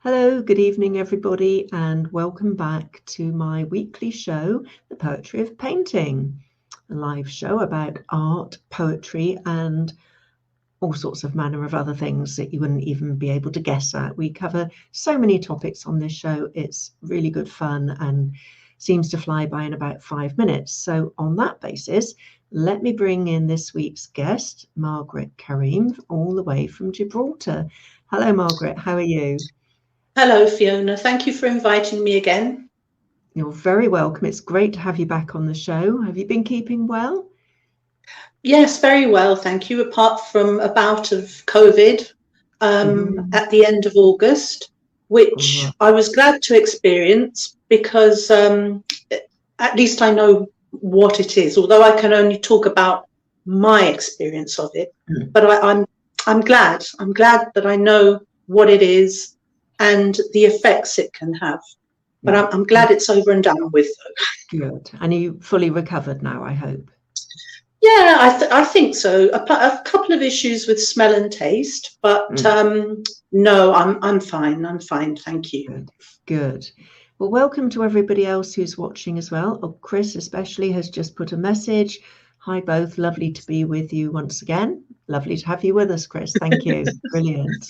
Hello, good evening, everybody, and welcome back to my weekly show, The Poetry of Painting, a live show about art, poetry, and all sorts of manner of other things that you wouldn't even be able to guess at. We cover so many topics on this show. It's really good fun and seems to fly by in about 5 minutes. So on that basis, let me bring in this week's guest, Margaret Karim, all the way from Gibraltar. Hello, Margaret. How are you? Hello, Fiona. Thank you for inviting me again. You're very welcome. It's great to have you back on the show. Have you been keeping well? Yes, very well, thank you. Apart from a bout of COVID at the end of August, which I was glad to experience because at least I know what it is, although I can only talk about my experience of it. But I'm glad. I'm glad that I know what it is and the effects it can have. But I'm glad it's over and done with, though. Good. And are you fully recovered now, I hope? Yeah, I think so. A couple of issues with smell and taste, but no, I'm fine. I'm fine. Thank you. Good. Well, welcome to everybody else who's watching as well. Oh, Chris especially has just put a message. Hi, both. Lovely to be with you once again. Lovely to have you with us, Chris. Thank you. Brilliant.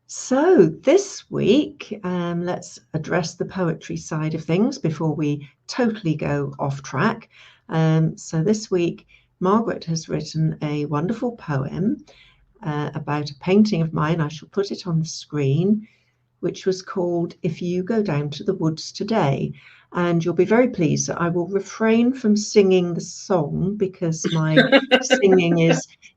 So this week, let's address the poetry side of things before we totally go off track. So this week, Margaret has written a wonderful poem about a painting of mine. I shall put it on the screen, which was called If You Go Down to the Woods Today. And you'll be very pleased that I will refrain from singing the song because my singing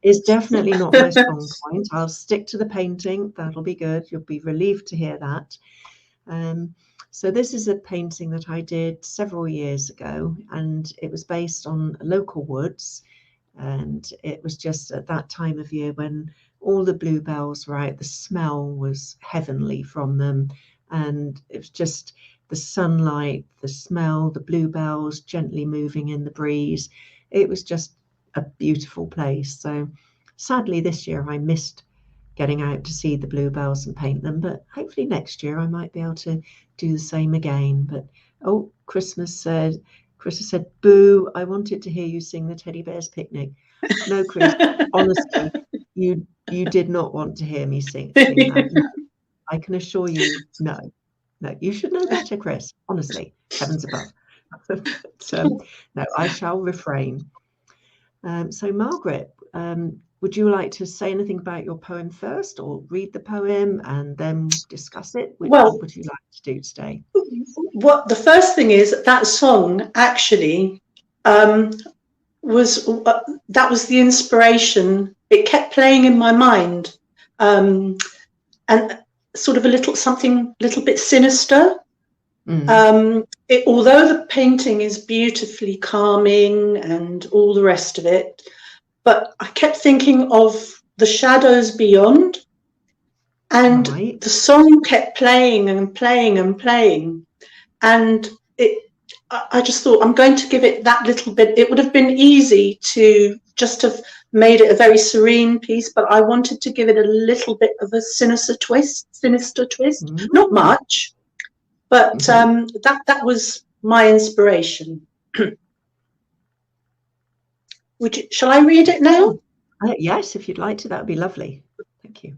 is definitely not my strong point. I'll stick to the painting. That'll be good. You'll be relieved to hear that. So this is a painting that I did several years ago, and it was based on local woods. And it was just at that time of year when all the bluebells were out. The smell was heavenly from them. And it was just the sunlight, the smell, the bluebells gently moving in the breeze. It was just a beautiful place. So sadly, this year I missed getting out to see the bluebells and paint them, but hopefully next year I might be able to do the same again. But oh, Chris has said, boo, I wanted to hear you sing the Teddy Bear's Picnic. No, Chris, honestly, you did not want to hear me sing that. No. I can assure you, no, you should know better, Chris, honestly, heavens above. So no, I shall refrain. So Margaret, would you like to say anything about your poem first, or read the poem and then discuss it? Which one would you like to do today? What the first thing is, that song actually was the inspiration. It kept playing in my mind, and sort of something a little bit sinister. Although the painting is beautifully calming and all the rest of it, but I kept thinking of the shadows beyond, and the song kept playing and playing and playing, and I just thought, I'm going to give it that little bit. It would have been easy to just have made it a very serene piece, but I wanted to give it a little bit of a sinister twist, not much, but that was my inspiration. Shall I read it now? Yes, if you'd like to, that would be lovely. Thank you.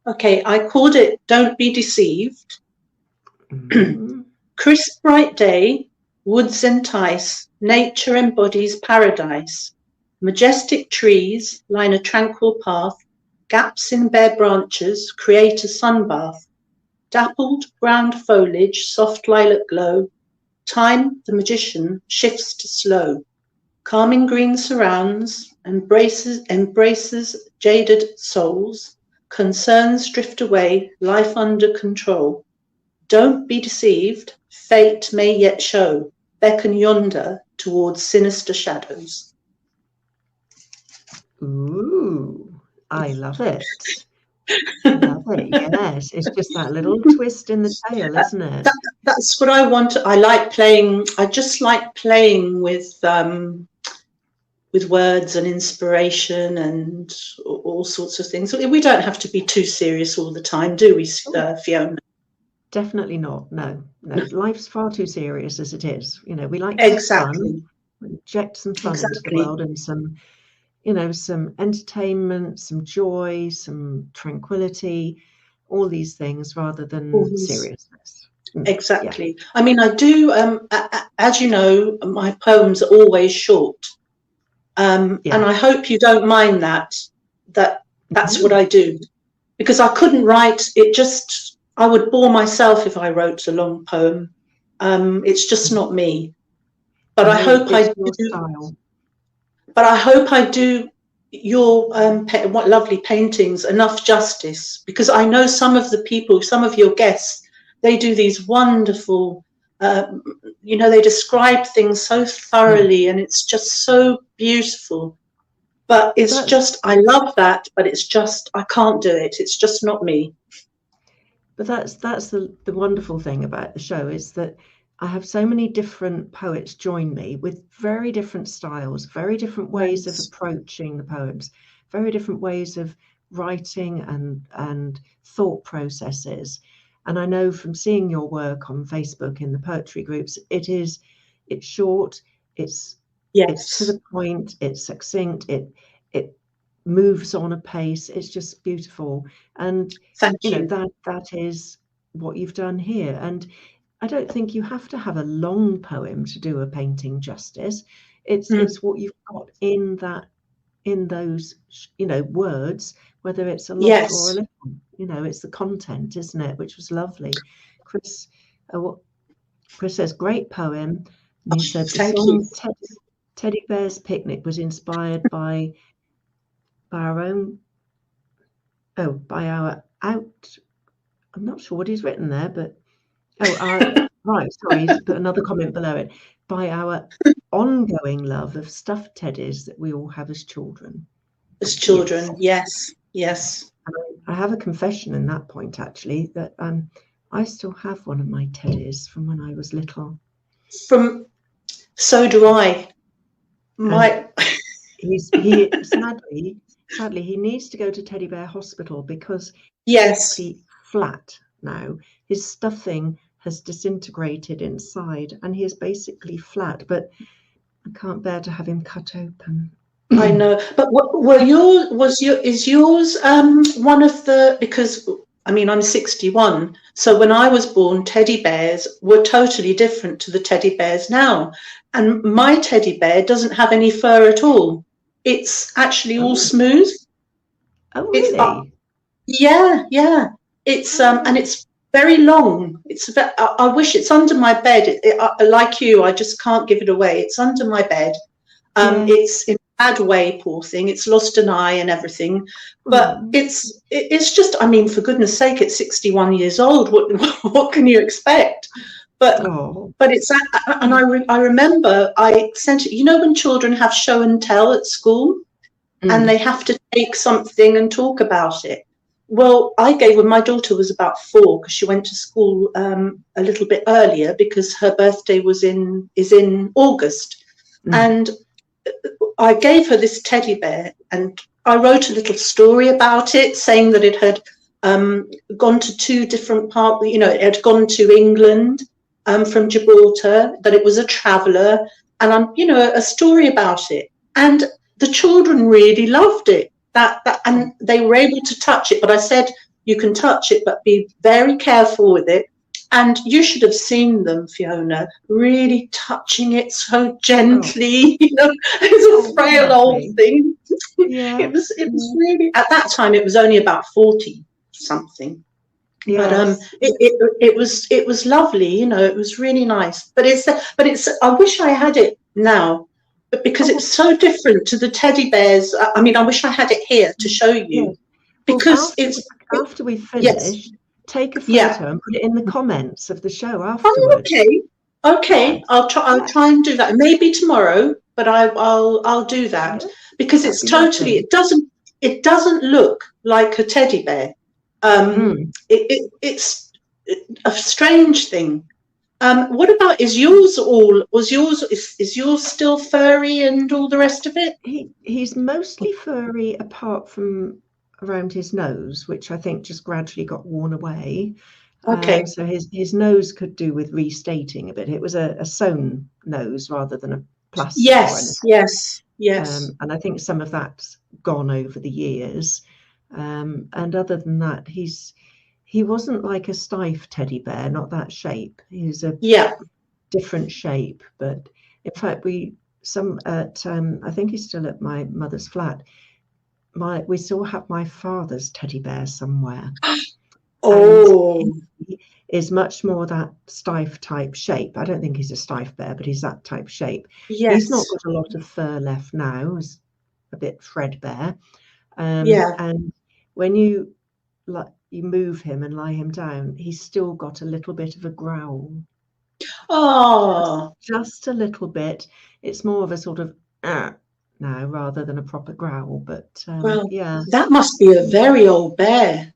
Okay, I called it Don't Be Deceived. Crisp bright day, woods entice, nature embodies paradise. Majestic trees line a tranquil path, gaps in bare branches create a sunbath. Dappled brown foliage, soft lilac glow, time, the magician, shifts to slow. Calming green surrounds, embraces jaded souls, concerns drift away, life under control. Don't be deceived, fate may yet show, beckon yonder towards sinister shadows. Ooh, I love it. Love it, yes. It's just that little twist in the tail, isn't it? That's what I want. I just like playing with with words and inspiration and all sorts of things. We don't have to be too serious all the time, do we, Fiona? Definitely not. No. Life's far too serious as it is. You know, we like Exactly. fun. We inject some fun into the world, and some, you know, some entertainment, some joy, some tranquility, all these things, rather than seriousness. Exactly. Yeah. I mean, I do, as you know, my poems are always short. And I hope you don't mind that's what I do, because I couldn't write it. I would bore myself if I wrote a long poem. It's just not me. But I hope I do. Style. But I hope I do your what lovely paintings enough justice, because I know some of the people, some of your guests, they do these wonderful, you know, they describe things so thoroughly, and it's just so beautiful. But it's just, I love that, but it's just, I can't do it. It's just not me. But that's the wonderful thing about the show, is that I have so many different poets join me with very different styles, very different ways of approaching the poems, very different ways of writing and thought processes. And I know from seeing your work on Facebook in the poetry groups, it's short, it's to the point, it's succinct, it moves on a pace. It's just beautiful. And you know, that is what you've done here. And I don't think you have to have a long poem to do a painting justice. It's what you've got in those, you know, words, whether it's a lot or a little. You know, it's the content, isn't it? Which was lovely. Chris says, great poem. And he said the song Teddy Bear's Picnic was inspired by I'm not sure what he's written there, but right, sorry, he's put another comment below it. By our ongoing love of stuffed teddies that we all have as children. Yes. And I have a confession in that point, actually, that I still have one of my teddies from when I was little. So do I. Sadly, he needs to go to Teddy Bear Hospital because he's flat now. His stuffing has disintegrated inside, and he is basically flat. But I can't bear to have him cut open. I know, but is yours one of the? Because I mean, I'm 61, so when I was born, teddy bears were totally different to the teddy bears now, and my teddy bear doesn't have any fur at all. It's actually all smooth. Oh, really? Yeah. It's and it's very long. I wish it's under my bed. Like you, I just can't give it away. It's under my bed. It's in a bad way, poor thing. It's lost an eye and everything. But it's just, I mean, for goodness sake, it's 61 years old. What can you expect? But it's, and I remember I sent it, you know, when children have show and tell at school and they have to take something and talk about it. Well, when my daughter was about 4, because she went to school a little bit earlier because her birthday is in August. And I gave her this teddy bear and I wrote a little story about it, saying that it had gone to 2 different parts, you know, it had gone to England from Gibraltar, that it was a traveller, and you know, a story about it. And the children really loved it. And they were able to touch it, but I said, you can touch it, but be very careful with it. And you should have seen them, Fiona, really touching it so gently. You know, it's a frail old thing. Yeah. It was really, at that time, it was only about 40 something. Yes. But it was lovely, you know, it was really nice. But it's I wish I had it now. But because it's so different to the teddy bears, I mean, I wish I had it here to show you. Because after we finish, take a photo and put it in the comments of the show afterwards. Oh, okay. I'll try and do that. Maybe tomorrow, but I'll do that because it's totally. It doesn't look like a teddy bear. It's a strange thing. What about, is yours still furry and all the rest of it? He's mostly furry apart from around his nose, which I think just gradually got worn away. Okay. So his nose could do with restating a bit. It was a sewn nose rather than a plaster or anything. Yes. And I think some of that's gone over the years. And other than that, he wasn't like a stiff teddy bear, not that shape. He's a different shape. But in fact, I think he's still at my mother's flat. We still have my father's teddy bear somewhere. Oh. And he is much more that stiff type shape. I don't think he's a stiff bear, but he's that type shape. Yes. He's not got a lot of fur left now. He's a bit threadbare. And when you move him and lie him down, he's still got a little bit of a growl. Oh. Just a little bit. It's more of a sort of now rather than a proper growl. But yeah. That must be a very old bear.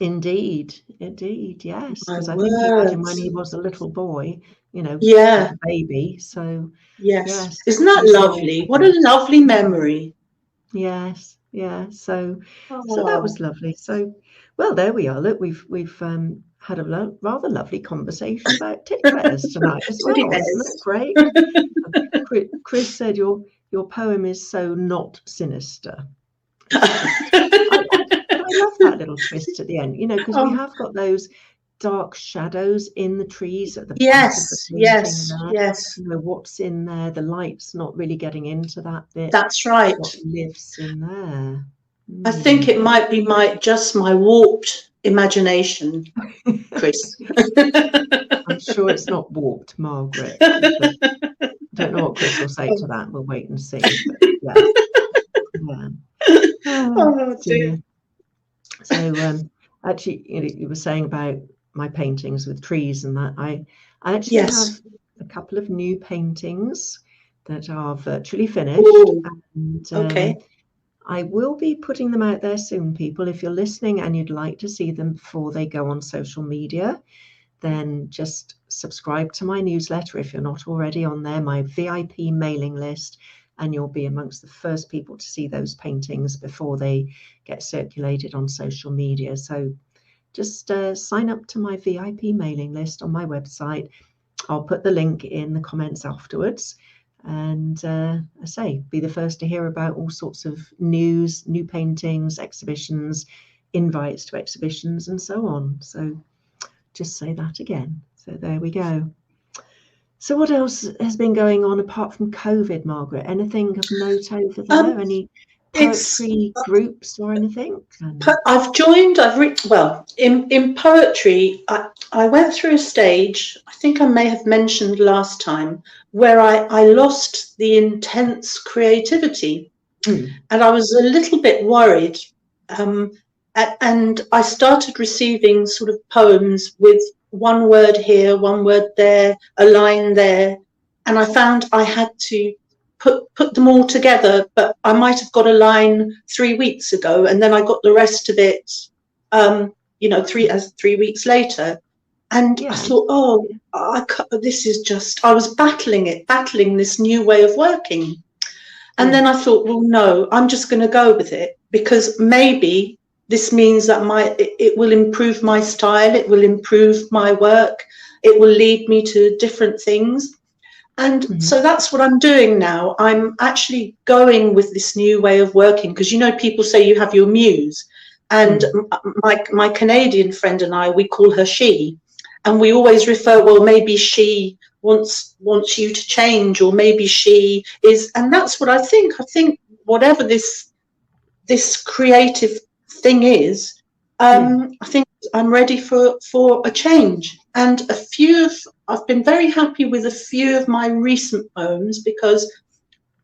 Indeed, yes. Because I think he had him when he was a little boy, like a baby. So yes. Isn't that lovely? What a lovely memory. Yes, yeah. So that was lovely. So, well, there we are. Look, we've had a rather lovely conversation about teddy bears tonight as well. Isn't it great? Chris said your poem is so not sinister. I love that little twist at the end, because we have got those dark shadows in the trees at the back of the painting. Yes. What's in there? The light's not really getting into that bit. That's right. What lives in there? I think it might be my warped imagination, Chris. I'm sure it's not warped, Margaret. I don't know what Chris will say to that. We'll wait and see. But yeah. Oh dear. So actually, you were saying about my paintings with trees and that. I actually have a couple of new paintings that are virtually finished. Ooh. And I will be putting them out there soon, people. If you're listening and you'd like to see them before they go on social media, then just subscribe to my newsletter if you're not already on there, my VIP mailing list, and you'll be amongst the first people to see those paintings before they get circulated on social media. So just sign up to my VIP mailing list on my website. I'll put the link in the comments afterwards. And I say, be the first to hear about all sorts of news, new paintings, exhibitions, invites to exhibitions, and so on. So just say that again. So there we go. So what else has been going on apart from COVID, Margaret? Anything of note over there? Any poetry groups or anything? I've in poetry, I went through a stage, I think I may have mentioned last time, where I lost the intense creativity. And I was a little bit worried. And I started receiving sort of poems with one word here, one word there, a line there. And I found I had to put them all together, but I might have got a line 3 weeks ago, and then I got the rest of it, 3 weeks later. And I thought, I was battling this new way of working. And then I thought, well, no, I'm just going to go with it, because maybe this means that it will improve my style, it will improve my work, it will lead me to different things. And so that's what I'm doing now. I'm actually going with this new way of working, because, people say you have your muse. And my Canadian friend and I, we call her she. And we always refer, well, maybe she wants you to change, or maybe she is. And that's what I think. I think whatever this creative thing is, I think I'm ready for a change. And I've been very happy with a few of my recent poems, because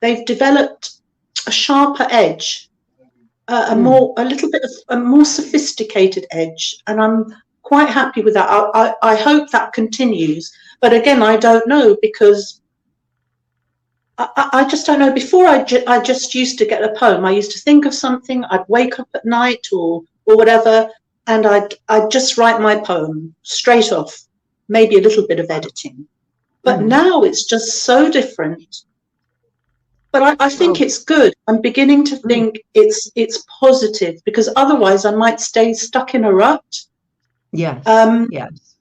they've developed a sharper edge, a little bit of a more sophisticated edge, and I'm quite happy with that. I hope that continues, but again, I don't know, because I just don't know. Before I just used to get a poem. I used to think of something. I'd wake up at night or whatever, and I'd just write my poem straight off. maybe a little bit of editing. But now it's just so different. But I think it's good. I'm beginning to think it's positive, because otherwise I might stay stuck in a rut. Yes. Yes.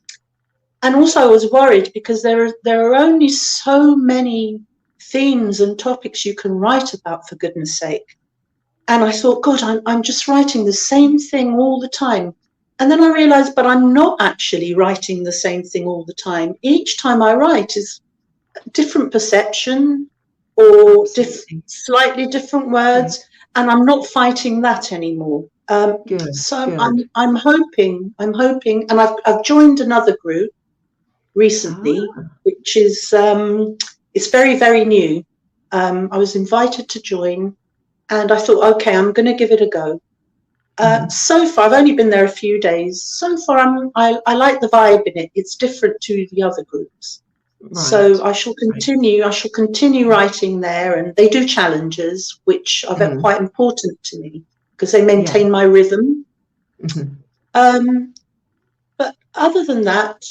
And also I was worried because there are only so many themes and topics you can write about, for goodness sake. And I thought, God, I'm just writing the same thing all the time. And then I realized, but I'm not actually writing the same thing all the time. Each time I write is a different perception or slightly different words. And I'm not fighting that anymore. I'm hoping, and I've joined another group recently, which is, it's very, very new. I was invited to join, and I thought, okay, I'm going to give it a go. So far, I've only been there a few days. So far, I like the vibe in it. It's different to the other groups. Right. So I shall continue. I shall continue writing there, and they do challenges, which are quite important to me because they maintain my rhythm. But other than that,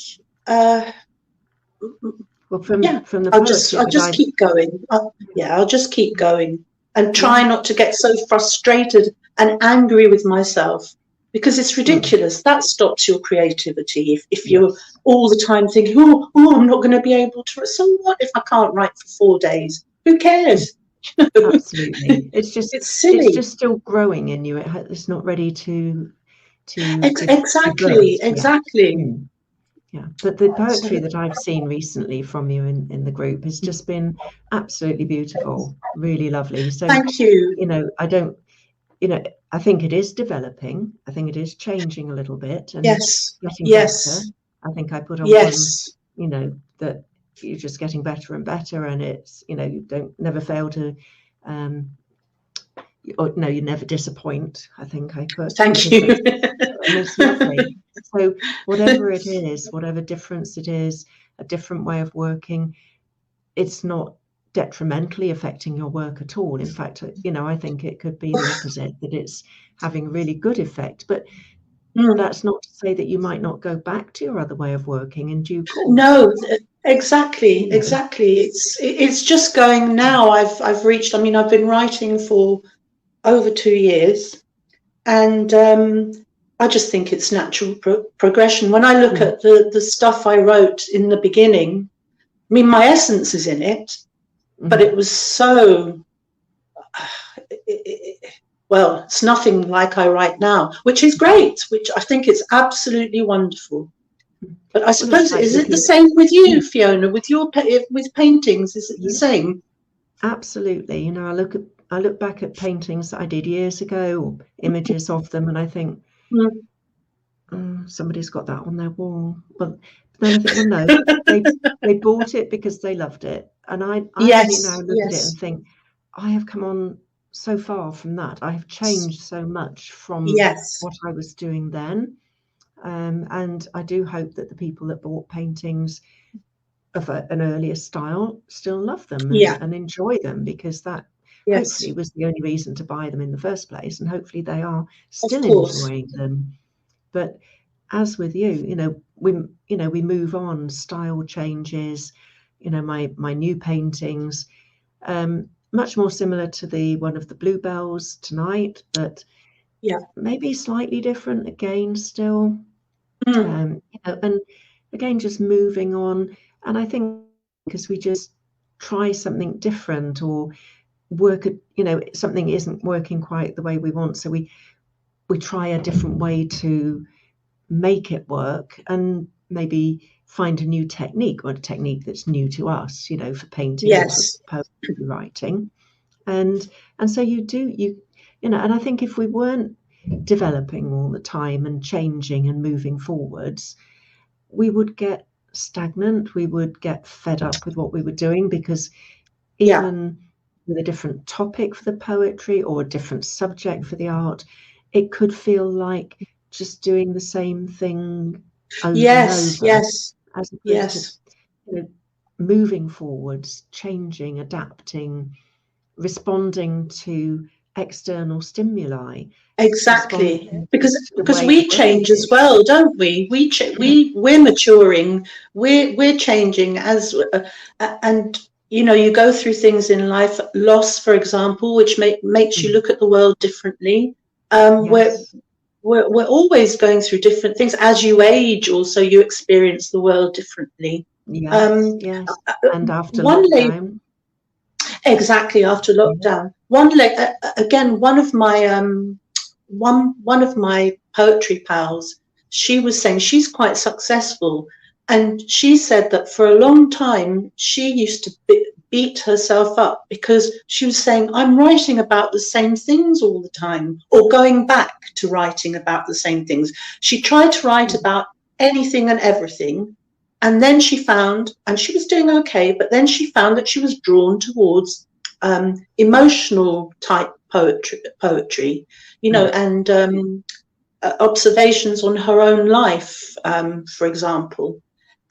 well, from the I'll just keep going. I'll just keep going and try not to get so frustrated and angry with myself, because it's ridiculous. That stops your creativity if you're all the time thinking, oh, I'm not going to be able to. So what if I can't write for 4 days? Who cares? Absolutely. It's silly. It's just still growing in you. It's not ready to exactly. Yeah, but the poetry that I've seen recently from you in the group has just been absolutely beautiful, really lovely. So thank you. I think it is developing. I think it is changing a little bit and getting better. I think I put on one, that you're just getting better and better, and it's, you don't never fail to, you never disappoint. I think I put. Thank you. And it's lovely. So whatever it is, whatever difference it is, a different way of working, it's not detrimentally affecting your work at all. In fact, I think it could be the opposite, that it's having a really good effect. But that's not to say that you might not go back to your other way of working in due course. No, exactly. It's just going now. I've reached. I mean, I've been writing for over 2 years, and I just think it's natural progression. When I look at the stuff I wrote in the beginning, I mean, my essence is in it, but it was so, it's nothing like I write now, which is great, which I think is absolutely wonderful. But I suppose, is it the same with you, Fiona, with paintings? Is it the same? Absolutely. I look back at paintings that I did years ago, or images of them, and I think, somebody's got that on their wall. But then I think, well, no, they bought it because they loved it. And I really now look at it and think, I have come on so far from that. I have changed so much from what I was doing then. And I do hope that the people that bought paintings of an earlier style still love them and enjoy them, because that hopefully was the only reason to buy them in the first place, and hopefully they are still enjoying them. But as with you, we move on, style changes. My new paintings, much more similar to the one of the bluebells tonight, but maybe slightly different again still. And again, just moving on. And I think because we just try something different, or work at, something isn't working quite the way we want, so we try a different way to make it work, and maybe find a new technique, or a technique that's new to us, for painting or for poetry writing. And so and I think if we weren't developing all the time and changing and moving forwards, we would get stagnant, we would get fed up with what we were doing, because even with a different topic for the poetry or a different subject for the art, it could feel like just doing the same thing over and over, as opposed to moving forwards, changing, adapting, responding to external stimuli. Exactly, because we change as well, don't we? We're maturing, we're changing as, and you know, you go through things in life, loss, for example, which makes you look at the world differently. Yes. We're always going through different things. As you age, also you experience the world differently. Yes, yes. And after one lockdown. Exactly, after lockdown. Again, one of my poetry pals, she was saying she's quite successful, and she said that for a long time she used to beat herself up because she was saying, I'm writing about the same things all the time, or going back to writing about the same things. She tried to write about anything and everything, and then she found, and she was doing okay, but then she found that she was drawn towards emotional type poetry, you know, and observations on her own life, for example.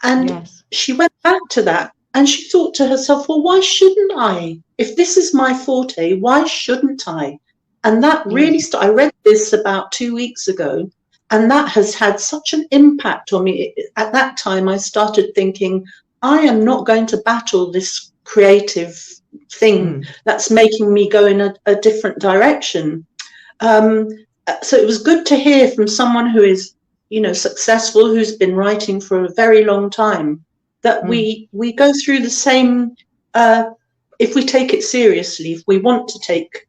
And she went back to that, and she thought to herself, well, why shouldn't I? If this is my forte, why shouldn't I? And that really, I read this about 2 weeks ago, and that has had such an impact on me. At that time, I started thinking, I am not going to battle this creative thing that's making me go in a different direction. So it was good to hear from someone who is, you know, successful, who's been writing for a very long time, that we go through the same, if we take it seriously, if we want to take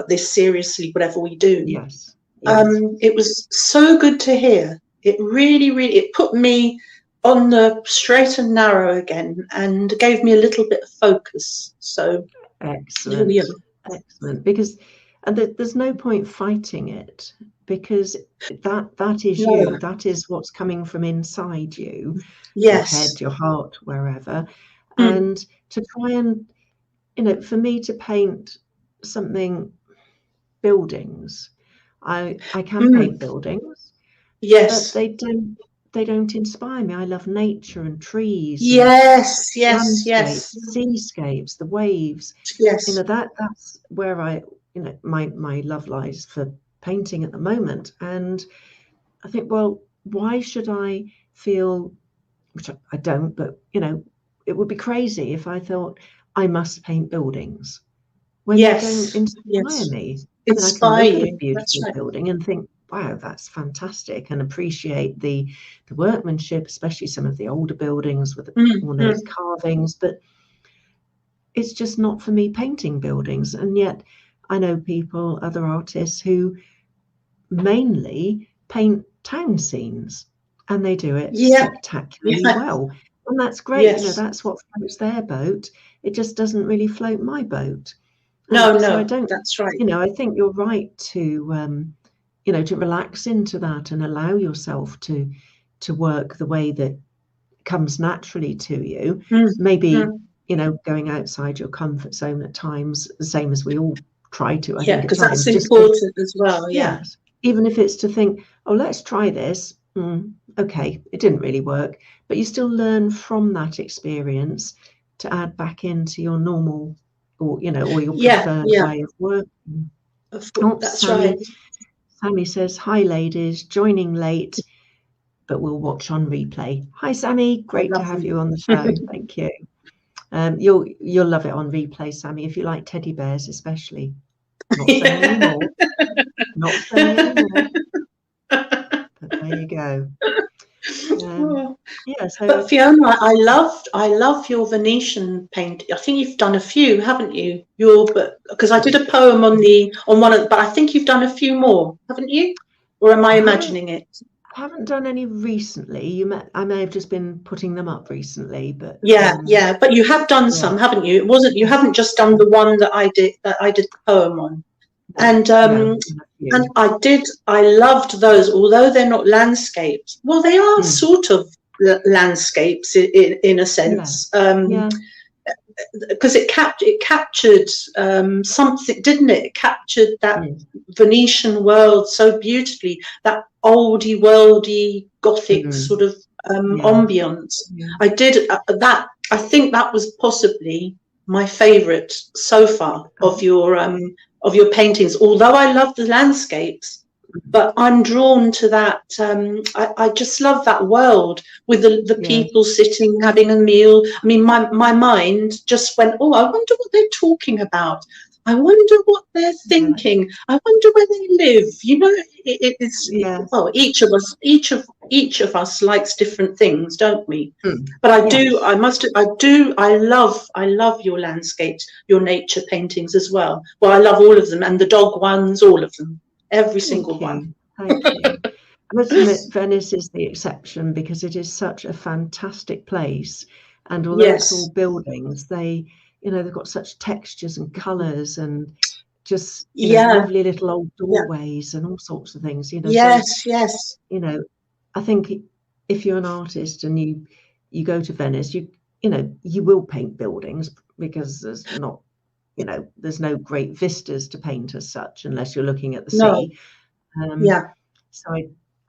this seriously, whatever we do. Yes. It was so good to hear. It really, it put me on the straight and narrow again, and gave me a little bit of focus. So excellent, excellent. Because there's no point fighting it, because that is you. That is what's coming from inside you. Yes. Your head, your heart, wherever. And to try and, you know, for me to paint something, buildings, I can paint buildings. Yes. But they don't inspire me. I love nature and trees. Yes, and yes, yes. Seascapes, the waves. Yes. You know, that's where my love lies for painting at the moment. And I think, well, why should I feel, which I don't, but you know, it would be crazy if I thought I must paint buildings when they don't inspire me. Inspire I can look you. at a beautiful building and think, wow, that's fantastic, and appreciate the workmanship, especially some of the older buildings with all those carvings. But it's just not for me painting buildings. And yet I know people, other artists, who mainly paint town scenes, and they do it spectacularly well. And that's great. You know, that's what floats their boat. It just doesn't really float my boat. So I don't, that's right. You know, I think you're right to you know, to relax into that and allow yourself to work the way that comes naturally to you. Maybe, you know, going outside your comfort zone at times, the same as we all try to, I think, at times. That's important as well. Yes. Even if it's to think, oh, let's try this. Okay, it didn't really work, but you still learn from that experience to add back into your normal, or you know, or your preferred way of working. That's right. Sammy says, hi ladies, joining late, but we'll watch on replay. Hi Sammy, great to have you on the show. Thank you. You'll love it on replay, Sammy, if you like teddy bears especially. Not saying anymore. Not saying anymore. But there you go. But Fiona, I love your Venetian paint. I think you've done a few, haven't you? Because I did a poem on one of, but I think you've done a few more, haven't you? Or am I imagining it? I haven't done any recently. I may have just been putting them up recently, but but you have done some, haven't you? You haven't just done the one that I did the poem on. And I loved those, although they're not landscapes. Well, they are sort of landscapes in a sense, because it captured something, didn't it? It captured that Venetian world so beautifully, that oldie worldy Gothic sort of ambience. I did that. I think that was possibly my favourite so far of your of your paintings, although I love the landscapes, but I'm drawn to that. I just love that world with the people sitting, having a meal. I mean, my mind just went, oh, I wonder what they're talking about. I wonder what they're thinking. I wonder where they live. You know, it's well, each of us likes different things, don't we? But I love your landscapes, your nature paintings as well. Well, I love all of them, and the dog ones, all of them, every single one. Thank you. I must admit, Venice is the exception because it is such a fantastic place, and although it's all buildings, they've got such textures and colours and just lovely little old doorways and all sorts of things. So, I think if you're an artist and you go to Venice, you will paint buildings because there's no great vistas to paint as such unless you're looking at the sea. So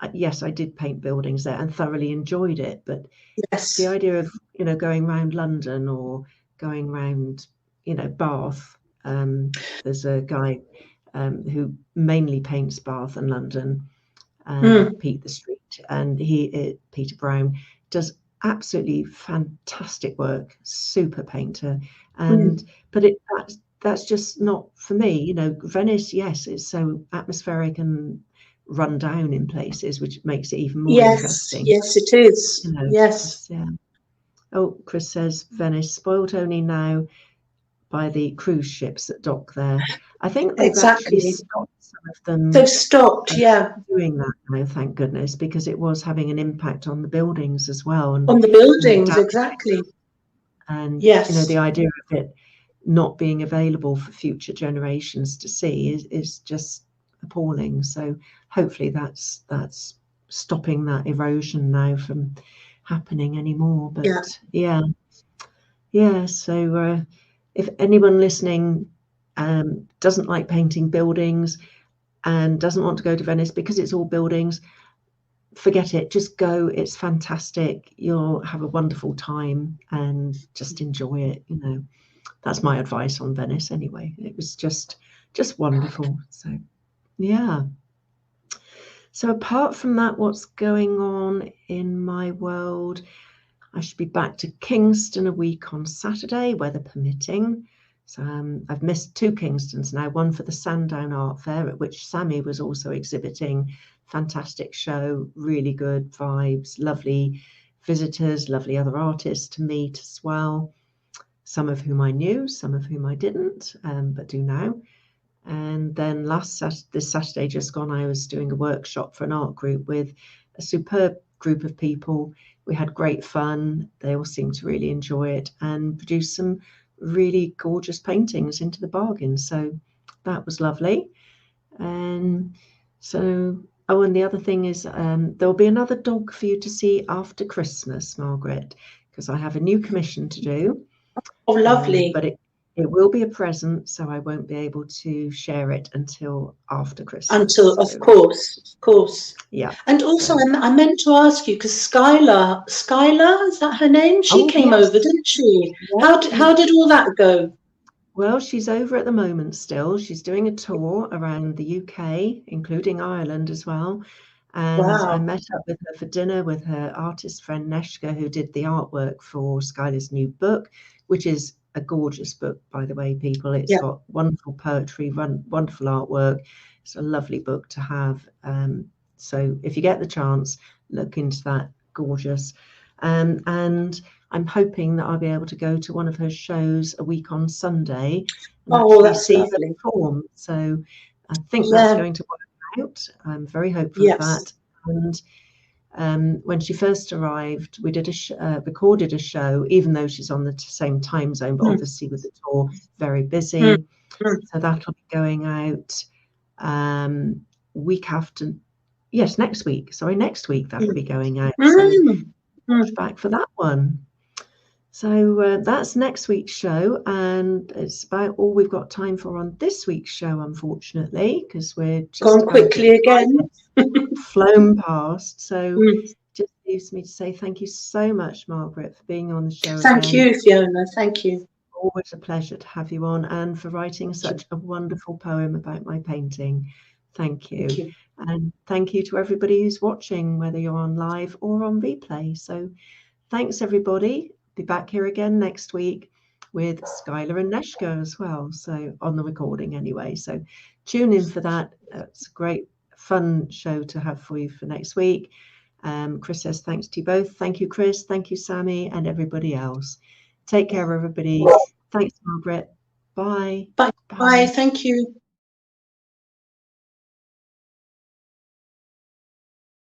I did paint buildings there and thoroughly enjoyed it. But the idea of going around London or going round, Bath. There's a guy who mainly paints Bath and London, Pete the Street, and Peter Brown does absolutely fantastic work, super painter. But that's just not for me. Venice, yes, it's so atmospheric and run down in places, which makes it even more interesting. Yes, it is. Yes. Yeah. Oh, Chris says Venice spoilt only now by the cruise ships that dock there. I think they've actually stopped some of them. They've stopped, doing that now, thank goodness, because it was having an impact on the buildings as well. And on the buildings, exactly. And the idea of it not being available for future generations to see is just appalling. So hopefully that's stopping that erosion now from happening anymore. But so if anyone listening doesn't like painting buildings and doesn't want to go to Venice because it's all buildings, forget it, just go. It's fantastic. You'll have a wonderful time and just enjoy it. That's my advice on Venice anyway. It was just wonderful. So apart from that, what's going on in my world? I should be back to Kingston a week on Saturday, weather permitting. So I've missed 2 Kingstons now, one for the Sandown Art Fair, at which Sammy was also exhibiting. Fantastic show, really good vibes, lovely visitors, lovely other artists to meet as well. Some of whom I knew, some of whom I didn't, but do now. And then this Saturday just gone, I was doing a workshop for an art group with a superb group of people. We had great fun. They all seemed to really enjoy it and produced some really gorgeous paintings into the bargain. So that was lovely. And so, and the other thing is there'll be another dog for you to see after Christmas, Margaret, because I have a new commission to do. Oh, lovely. But it will be a present, so I won't be able to share it until after Christmas. Of course. Yeah. And also, I meant to ask you, because Skylar, is that her name? She came over, didn't she? Yeah. How did all that go? Well, she's over at the moment still. She's doing a tour around the UK, including Ireland as well. And I met up with her for dinner with her artist friend Neshka, who did the artwork for Skylar's new book, which is a gorgeous book, by the way, people. It's got wonderful poetry, wonderful artwork. It's a lovely book to have. So if you get the chance, look into that. Gorgeous. And I'm hoping that I'll be able to go to one of her shows a week on Sunday and that's see lovely. her perform. So I think that's going to work out. I'm very hopeful of that. And when she first arrived, we did recorded a show, even though she's on the same time zone, but obviously with the tour, very busy. So that'll be going out next week. Next week that'll be going out. So watch back for that one. So that's next week's show, and it's about all we've got time for on this week's show, unfortunately, because we're just gone quickly again. Flown past. So just leaves me to say thank you so much, Margaret, for being on the show. Thank you, Fiona. Thank you. always a pleasure to have you on, and for writing such a wonderful poem about my painting. Thank you. Thank you. And thank you to everybody who's watching, whether you're on live or on replay. So thanks, everybody. Be back here again next week with Skylar and Neshka as well. So on the recording anyway. So tune in for that. It's a great, fun show to have for you for next week. Chris says thanks to you both. Thank you, Chris. Thank you, Sammy, and everybody else. Take care, everybody. Thanks, Margaret. Bye. Bye. Bye. Thank you.